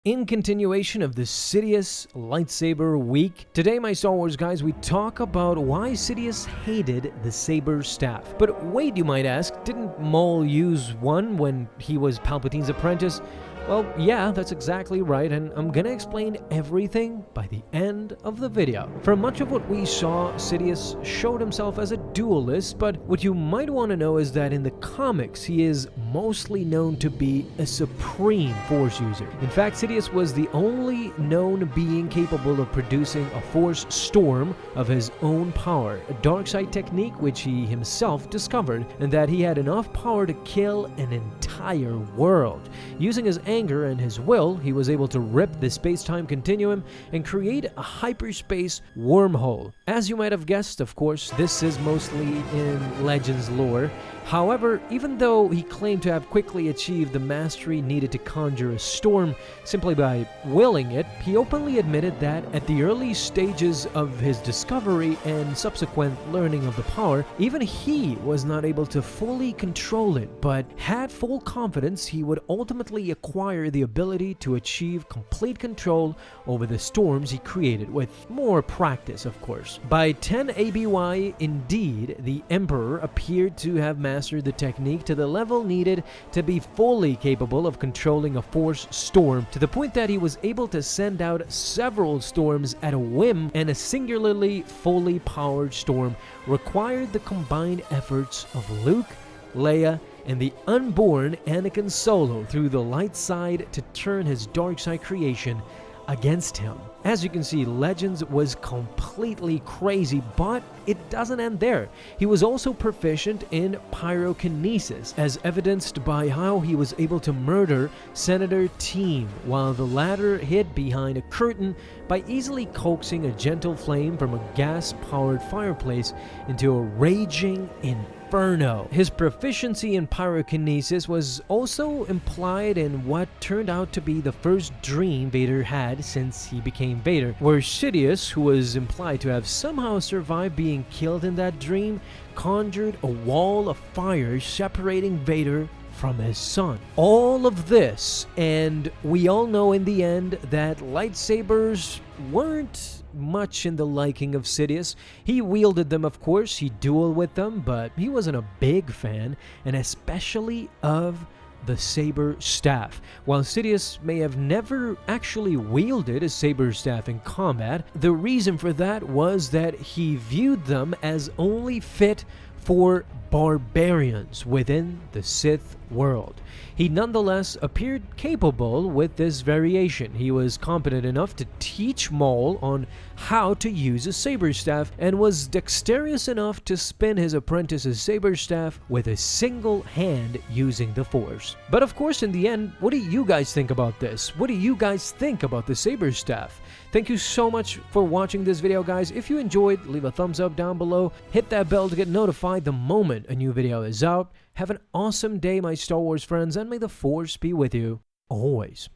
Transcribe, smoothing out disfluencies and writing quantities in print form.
In continuation of the Sidious Lightsaber week, today my Star Wars guys, we talk about why Sidious hated the saber staff. But wait, you might ask, didn't Maul use one when he was Palpatine's apprentice? Well, yeah, that's exactly right, and I'm gonna explain everything by the end of the video. For much of what we saw, Sidious showed himself as a duelist, but what you might want to know is that in the comics, he is mostly known to be a supreme Force user. In fact, Sidious was the only known being capable of producing a Force storm of his own power, a dark side technique which he himself discovered, and that he had enough power to kill an entire world. Using his anger and his will, he was able to rip the space-time continuum and create a hyperspace wormhole. As you might have guessed, of course, this is mostly in Legends lore. However, even though he claimed to have quickly achieved the mastery needed to conjure a storm simply by willing it, he openly admitted that at the early stages of his discovery and subsequent learning of the power, even he was not able to fully control it, but had full confidence he would ultimately acquire the ability to achieve complete control over the storms he created, with more practice, of course. By 10 ABY, indeed, the Emperor appeared to have mastered the technique to the level needed to be fully capable of controlling a Force storm, to the point that he was able to send out several storms at a whim, and a singularly fully powered storm required the combined efforts of Luke, Leia, and the unborn Anakin Solo through the light side to turn his dark side creation against him. As you can see, Legends was completely crazy, but it doesn't end there. He was also proficient in pyrokinesis, as evidenced by how he was able to murder Senator Team while the latter hid behind a curtain by easily coaxing a gentle flame from a gas-powered fireplace into a raging inferno. His proficiency in pyrokinesis was also implied in what turned out to be the first dream Vader had since he became Vader, where Sidious, who was implied to have somehow survived being killed in that dream, conjured a wall of fire separating Vader from his son. All of this, and we all know in the end that lightsabers weren't much in the liking of Sidious. He wielded them, of course, he dueled with them, but he wasn't a big fan, and especially of the saber staff. While Sidious may have never actually wielded a saber staff in combat, the reason for that was that he viewed them as only fit for barbarians within the Sith world. He nonetheless appeared capable with this variation. He was competent enough to teach Maul on how to use a saber staff, and was dexterous enough to spin his apprentice's saber staff with a single hand using the Force. But of course, in the end, what do you guys think about this? What do you guys think about the saber staff? Thank you so much for watching this video, guys. If you enjoyed, leave a thumbs up down below. Hit that bell to get notified the moment a new video is out. Have an awesome day, my Star Wars friends, and may the Force be with you always.